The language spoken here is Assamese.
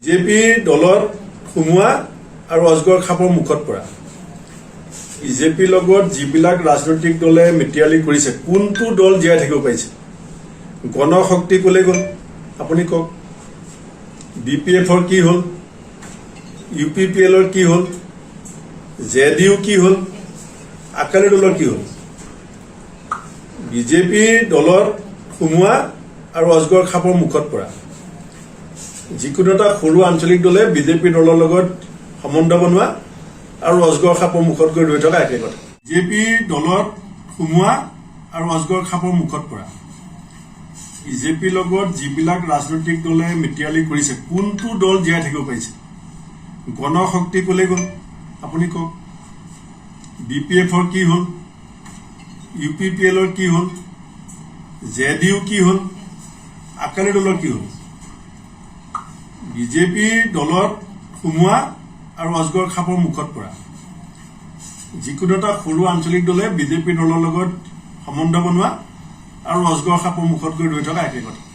বিজেপিৰ দলত সোমোৱা আৰু অজগৰ খাপৰ মুখত পৰা বিজেপিৰ লগত যিবিলাক ৰাজনৈতিক দলে মিতিয়ালি কৰিছে কোনটো দল জীয়াই থাকিব পাৰিছে গণশক্তি কলে গ'ল আপুনি কওক বিপিএফৰ কি হ'ল ইউপিপিএলৰ কি হ'ল জেডিইউ কি হ'ল আকালি দলৰ কি হ'ল বিজেপিৰ দলত সোমোৱা আৰু অজগৰ খাপৰ মুখত পৰা যিকোনো এটা সৰু আঞ্চলিক দলে বিজেপি দলৰ লগত সম্বন্ধ বনোৱা আৰু অজগৰ খাপৰ মুখত গৈ ৰৈ থকা একে কথা বিজেপিৰ দলত সোমোৱা আৰু অজগৰ খাপৰ মুখত পৰা বিজেপিৰ লগত যিবিলাক ৰাজনৈতিক দলে মিতিয়ালি কৰিছে কোনটো দল জীয়াই থাকিব পাৰিছে গণশক্তি কলে গ'ল আপুনি কওক বিপিএফৰ কি হ'ল ইউপিপিএলৰ কি হ'ল জেডিইউ কি হ'ল আকালি দলৰ কি হ'ল বিজেপিৰ দলত সোমোৱা আৰু অজগৰ খাপৰ মুখত পৰা যিকোনো এটা সৰু আঞ্চলিক দলে বিজেপি দলৰ লগত সম্বন্ধ বনোৱা আৰু অজগৰ খাপৰ মুখত গৈ ৰৈ থকা একে কথা